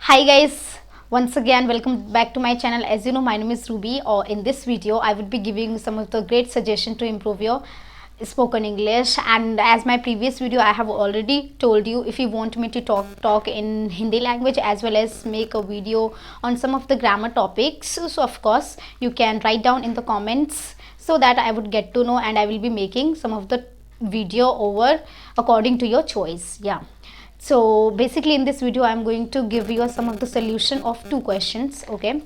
Hi guys, once again welcome back to my channel. As you know, my name is Ruby, or in this video I would be giving some of the great suggestions to improve your spoken English. And as my previous video, I have already told you, if you want me to talk in Hindi language as well as make a video on some of the grammar topics, so of course you can write down in the comments so that I would get to know, and I will be making some of the video over according to your choice. Yeah, so basically in this video I'm going to give you some of the solution of two questions. Okay,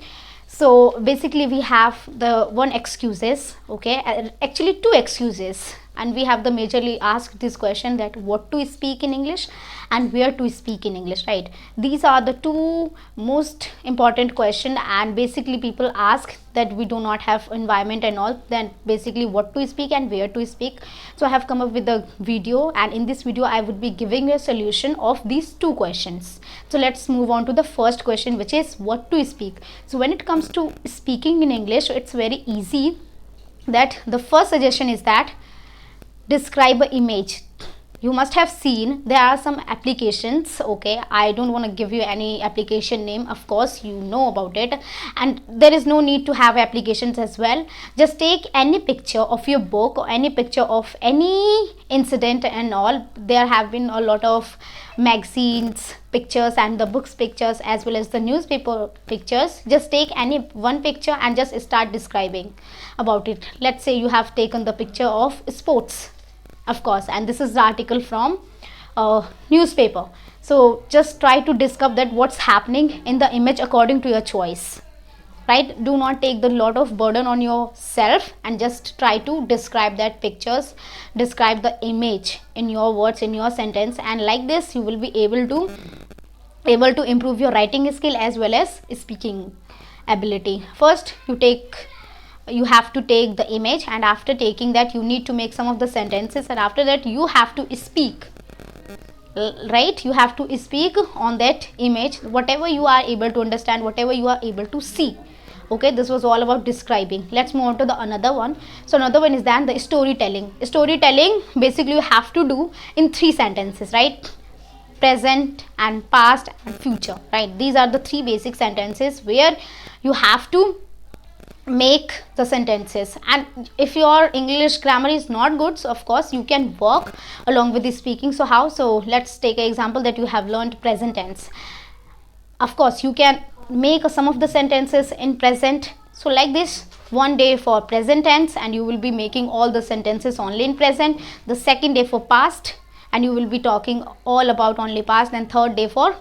so basically we have the one excuses, okay, actually two excuses, and we have the majorly asked this question that what to speak in English and where to speak in English, right? These are the two most important question, and basically people ask that we do not have environment and all, then basically what to speak and where to speak. So I have come up with a video, and in this video I would be giving you a solution of these two questions. So let's move on to the first question, which is what to speak. So when it comes to speaking in English, it's very easy. That the first suggestion is that describe an image. You must have seen there are some applications, okay, I don't want to give you any application name, of course you know about it, and there is no need to have applications as well. Just take any picture of your book or any picture of any incident and all. There have been a lot of magazines pictures and the books pictures as well as the newspaper pictures. Just take any one picture and just start describing about it. Let's say you have taken the picture of sports, of course, and this is the article from newspaper. So just try to discover that what's happening in the image according to your choice, right? Do not take the lot of burden on yourself, and just try to describe that pictures, describe the image in your words, in your sentence, and like this you will be able to improve your writing skill as well as speaking ability. First you have to take the image, and after taking that you need to make some of the sentences, and after that you have to speak, right? You have to speak on that image, whatever you are able to understand, whatever you are able to see. Okay, this was all about describing. Let's move on to the another one. So another one is then the storytelling. Storytelling basically you have to do in 3 sentences, right? Present and past and future, right? These are the 3 basic sentences where you have to make the sentences. And if your English grammar is not good, so of course you can work along with the speaking. So how? So let's take an example that you have learned present tense. Of course you can make some of the sentences in present. So like this, one day for present tense and you will be making all the sentences only in present. The second day for past and you will be talking all about only past, and third day for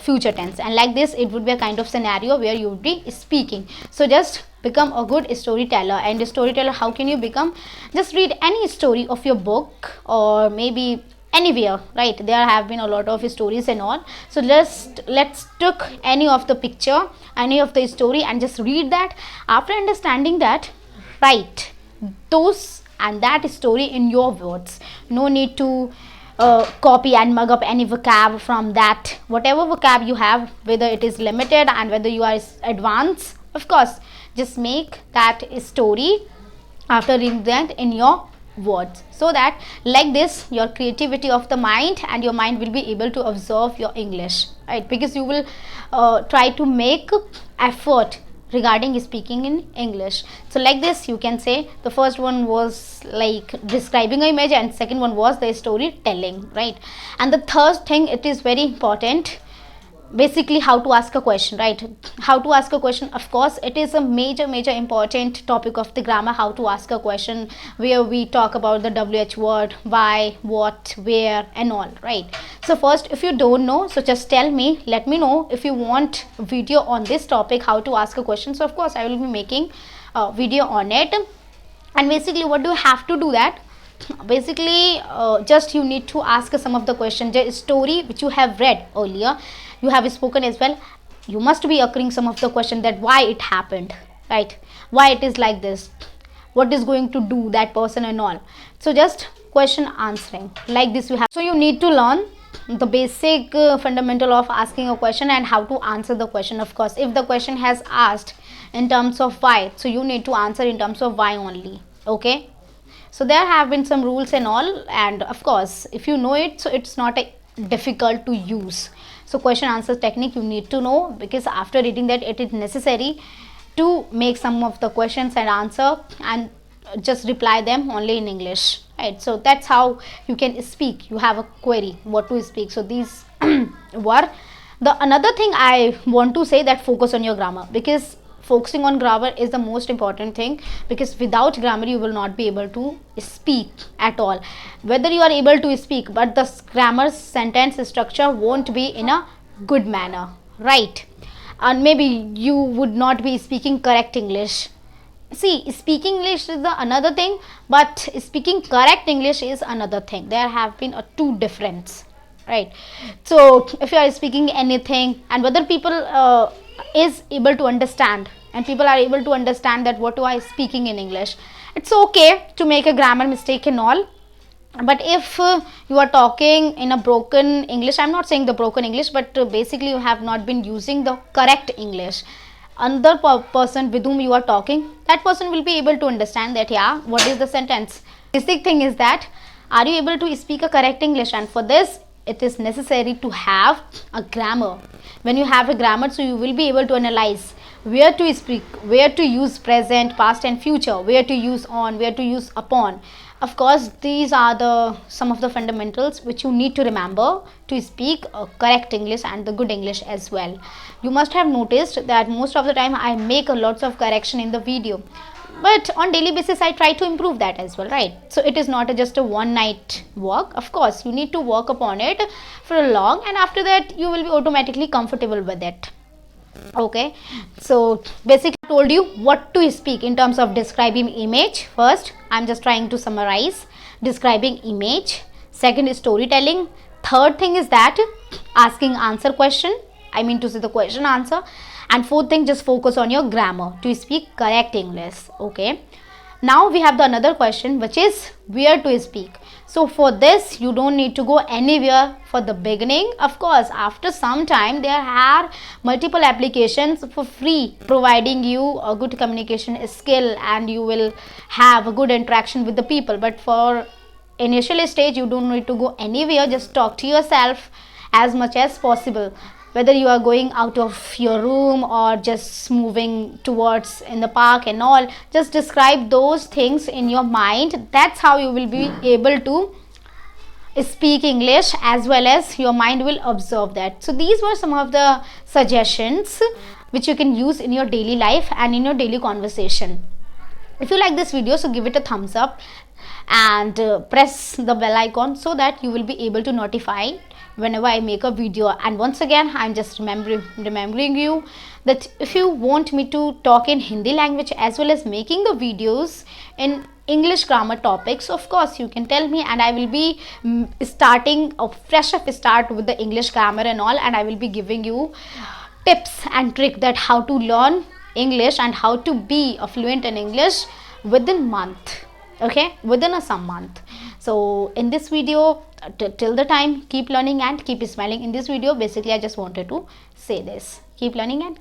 future tense, and like this it would be a kind of scenario where you would be speaking. So just become a good storyteller. And a storyteller, how can you become? Just read any story of your book or maybe anywhere, right? There have been a lot of stories and all. So let's took any of the picture, any of the story, and just read that. After understanding that, write those and that story in your words. No need to copy and mug up any vocab from that. Whatever vocab you have, whether it is limited and whether you are advanced, of course just make that story after reading that in your words, so that like this your creativity of the mind and your mind will be able to observe your English, right? Because you will try to make effort regarding speaking in English. So like this you can say the first one was like describing an image, and second one was the storytelling, right? And the third thing, it is very important, basically how to ask a question, right? How to ask a question, of course it is a major important topic of the grammar, how to ask a question, where we talk about the WH word, why, what, where and all, right? So first, if you don't know, so just tell me, let me know if you want a video on this topic, how to ask a question. So of course I will be making a video on it. And basically what do you have to do that? Basically just you need to ask some of the questions. The story which you have read earlier, you have spoken as well, you must be occurring some of the question that why it happened, right? Why it is like this, what is going to do that person and all. So just question answering like this you have. So you need to learn the basic fundamental of asking a question and how to answer the question. Of course if the question has asked in terms of why, so you need to answer in terms of why only. Okay, so there have been some rules and all, and of course if you know it, so it's not a difficult to use. So question answer technique you need to know, because after reading that it is necessary to make some of the questions and answer and just reply them only in English, right? So that's how you can speak. You have a query what to speak. So these were the another thing I want to say, that focus on your grammar, because focusing on grammar is the most important thing, because without grammar you will not be able to speak at all. Whether you are able to speak, but the grammar sentence structure won't be in a good manner, right? And maybe you would not be speaking correct English. See, speaking English is the another thing, but speaking correct English is another thing. There have been a two difference, right? So if you are speaking anything, and whether people is able to understand, and people are able to understand that what you are speaking in English, it's okay to make a grammar mistake and all. But if you are talking in a broken English, I'm not saying the broken English, but basically you have not been using the correct English, another person with whom you are talking, that person will be able to understand that, yeah, what is the sentence. Basic thing is that, are you able to speak a correct English? And for this it is necessary to have a grammar. When you have a grammar, so you will be able to analyze where to speak, where to use present, past and future, where to use on, where to use upon. Of course, these are the some of the fundamentals which you need to remember to speak correct English and the good English as well. You must have noticed that most of the time I make a lots of correction in the video, but on daily basis I try to improve that as well, right? So it is not just a one night work. Of course, you need to work upon it for a long, and after that you will be automatically comfortable with it. Okay, so basically I told you what to speak in terms of describing image. First, I'm just trying to summarize. Describing image. Second is storytelling. Third thing is that asking answer question, I mean to say the question answer. And fourth thing, just focus on your grammar to speak correct English. Okay, now we have the another question, which is where to speak. So for this you don't need to go anywhere for the beginning. Of course, after some time there are multiple applications for free providing you a good communication skill, and you will have a good interaction with the people. But for initial stage you don't need to go anywhere. Just talk to yourself as much as possible, whether you are going out of your room or just moving towards in the park and all. Just describe those things in your mind. That's how you will be able to speak English, as well as your mind will observe that. So these were some of the suggestions which you can use in your daily life and in your daily conversation. If you like this video, so give it a thumbs up and press the bell icon so that you will be able to notify whenever I make a video. And once again, I'm just remembering you that if you want me to talk in Hindi language as well as making the videos in English grammar topics, of course you can tell me, and I will be starting a fresh up start with the English grammar and all, and I will be giving you tips and trick that how to learn English and how to be a fluent in English within month. Okay, within some month. So in this video, till the time, keep learning and keep smiling. In this video basically I just wanted to say this, keep learning and keep